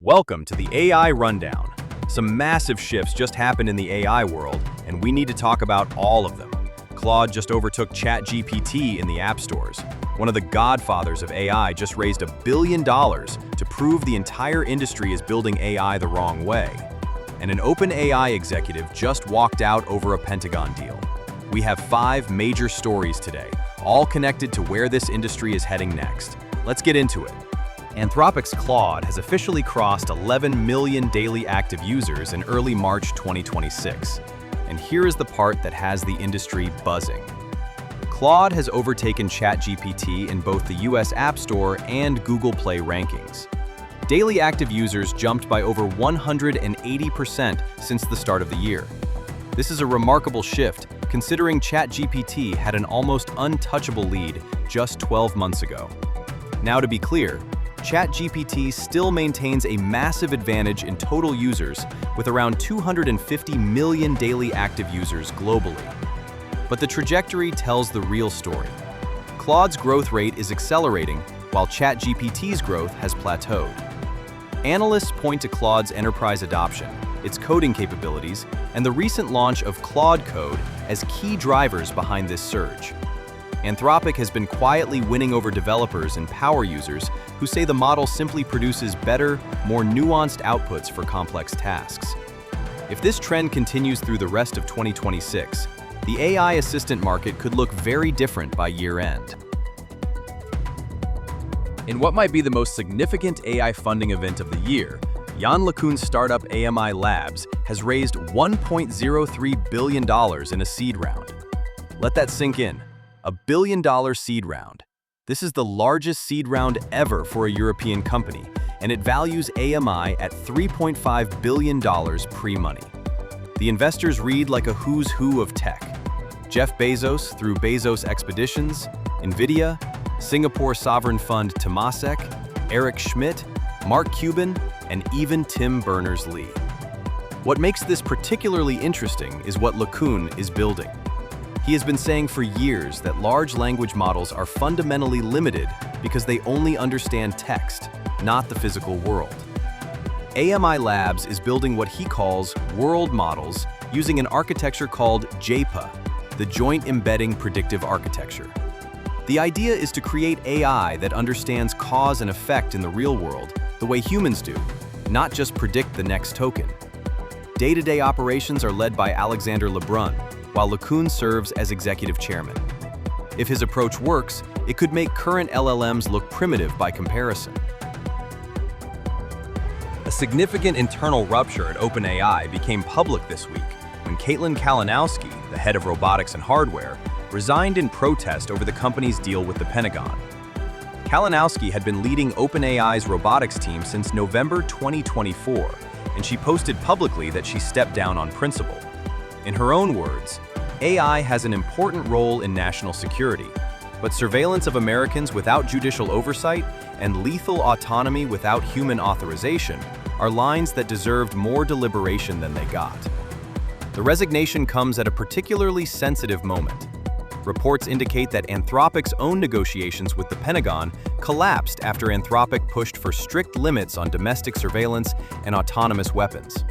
Welcome to the AI Rundown. Some massive shifts just happened in the AI world, and we need to talk about all of them. Claude just overtook ChatGPT in the app stores. One of the godfathers of AI just raised $1 billion to prove the entire industry is building AI the wrong way. And an OpenAI executive just walked out over a Pentagon deal. We have 5 major stories today, all connected to where this industry is heading next. Let's get into it. Anthropic's Claude has officially crossed 11 million daily active users in early March 2026. And here is the part that has the industry buzzing. Claude has overtaken ChatGPT in both the US App Store and Google Play rankings. Daily active users jumped by over 180% since the start of the year. This is a remarkable shift, considering ChatGPT had an almost untouchable lead just 12 months ago. Now, to be clear, ChatGPT still maintains a massive advantage in total users with around 250 million daily active users globally. But the trajectory tells the real story. Claude's growth rate is accelerating while ChatGPT's growth has plateaued. Analysts point to Claude's enterprise adoption, its coding capabilities, and the recent launch of Claude Code as key drivers behind this surge. Anthropic has been quietly winning over developers and power users who say the model simply produces better, more nuanced outputs for complex tasks. If this trend continues through the rest of 2026, the AI assistant market could look very different by year-end. In what might be the most significant AI funding event of the year, Yann LeCun's startup AMI Labs has raised $1.03 billion in a seed round. Let that sink in. $1 billion seed round. This is the largest seed round ever for a European company, and it values AMI at $3.5 billion pre-money. The investors read like a who's who of tech. Jeff Bezos through Bezos Expeditions, Nvidia, Singapore sovereign fund Temasek, Eric Schmidt, Mark Cuban, and even Tim Berners-Lee. What makes this particularly interesting is what LeCun is building. He has been saying for years that large language models are fundamentally limited because they only understand text, not the physical world. AMI Labs is building what he calls world models using an architecture called JPA, the Joint Embedding Predictive Architecture. The idea is to create AI that understands cause and effect in the real world the way humans do, not just predict the next token. Day-to-day operations are led by Alexander Lebrun, while LeCun serves as executive chairman. If his approach works, it could make current LLMs look primitive by comparison. A significant internal rupture at OpenAI became public this week when Caitlin Kalinowski, the head of robotics and hardware, resigned in protest over the company's deal with the Pentagon. Kalinowski had been leading OpenAI's robotics team since November 2024, and she posted publicly that she stepped down on principle. In her own words, AI has an important role in national security, but surveillance of Americans without judicial oversight and lethal autonomy without human authorization are lines that deserved more deliberation than they got. The resignation comes at a particularly sensitive moment. Reports indicate that Anthropic's own negotiations with the Pentagon collapsed after Anthropic pushed for strict limits on domestic surveillance and autonomous weapons.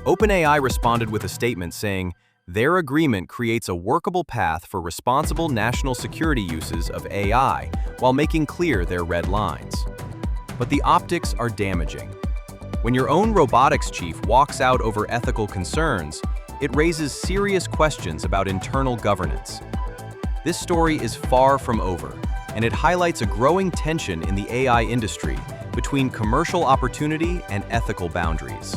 OpenAI responded with a statement saying, their agreement creates a workable path for responsible national security uses of AI while making clear their red lines. But the optics are damaging. When your own robotics chief walks out over ethical concerns, it raises serious questions about internal governance. This story is far from over, and it highlights a growing tension in the AI industry between commercial opportunity and ethical boundaries.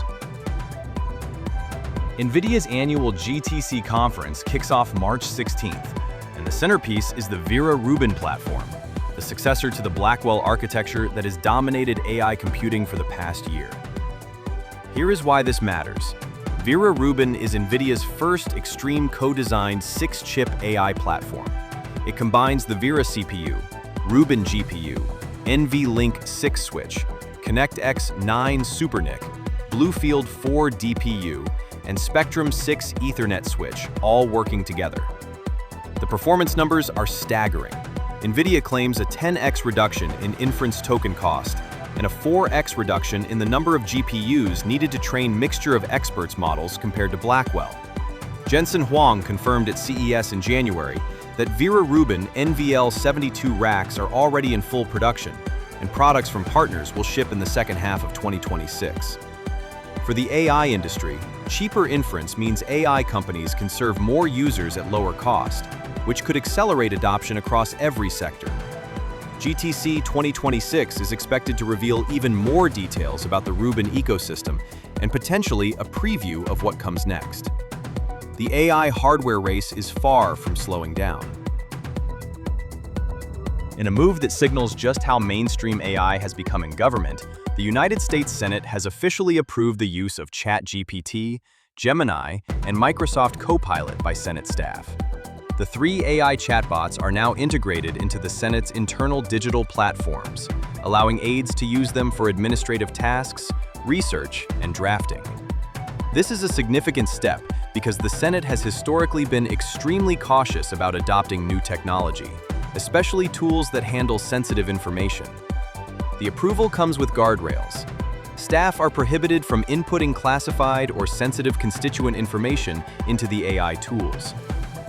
Nvidia's annual GTC conference kicks off March 16th, and the centerpiece is the Vera Rubin platform, the successor to the Blackwell architecture that has dominated AI computing for the past year. Here is why this matters. Vera Rubin is Nvidia's first extreme co-designed 6-chip AI platform. It combines the Vera CPU, Rubin GPU, NVLink 6 switch, ConnectX 9 SuperNIC, Bluefield 4 DPU, and Spectrum 6 Ethernet switch, all working together. The performance numbers are staggering. Nvidia claims a 10x reduction in inference token cost, and a 4x reduction in the number of GPUs needed to train mixture of experts models compared to Blackwell. Jensen Huang confirmed at CES in January that Vera Rubin NVL72 racks are already in full production, and products from partners will ship in the second half of 2026. For the AI industry, cheaper inference means AI companies can serve more users at lower cost, which could accelerate adoption across every sector. GTC 2026 is expected to reveal even more details about the Rubin ecosystem and potentially a preview of what comes next. The AI hardware race is far from slowing down. In a move that signals just how mainstream AI has become in government, the United States Senate has officially approved the use of ChatGPT, Gemini, and Microsoft Copilot by Senate staff. The 3 AI chatbots are now integrated into the Senate's internal digital platforms, allowing aides to use them for administrative tasks, research, and drafting. This is a significant step because the Senate has historically been extremely cautious about adopting new technology, especially tools that handle sensitive information. The approval comes with guardrails. Staff are prohibited from inputting classified or sensitive constituent information into the AI tools.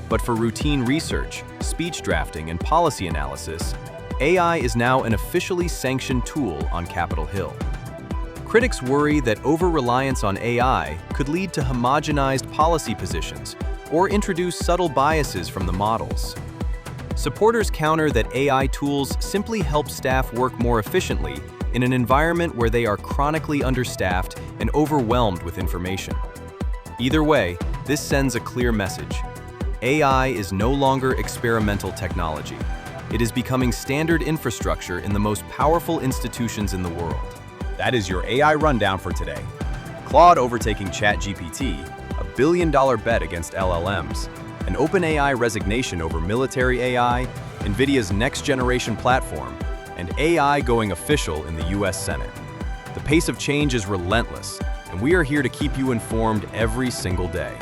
But for routine research, speech drafting, and policy analysis, AI is now an officially sanctioned tool on Capitol Hill. Critics worry that over-reliance on AI could lead to homogenized policy positions or introduce subtle biases from the models. Supporters counter that AI tools simply help staff work more efficiently in an environment where they are chronically understaffed and overwhelmed with information. Either way, this sends a clear message. AI is no longer experimental technology. It is becoming standard infrastructure in the most powerful institutions in the world. That is your AI rundown for today. Claude overtaking ChatGPT, $1 billion bet against LLMs, an OpenAI resignation over military AI, Nvidia's next-generation platform, and AI going official in the US Senate. The pace of change is relentless, and we are here to keep you informed every single day.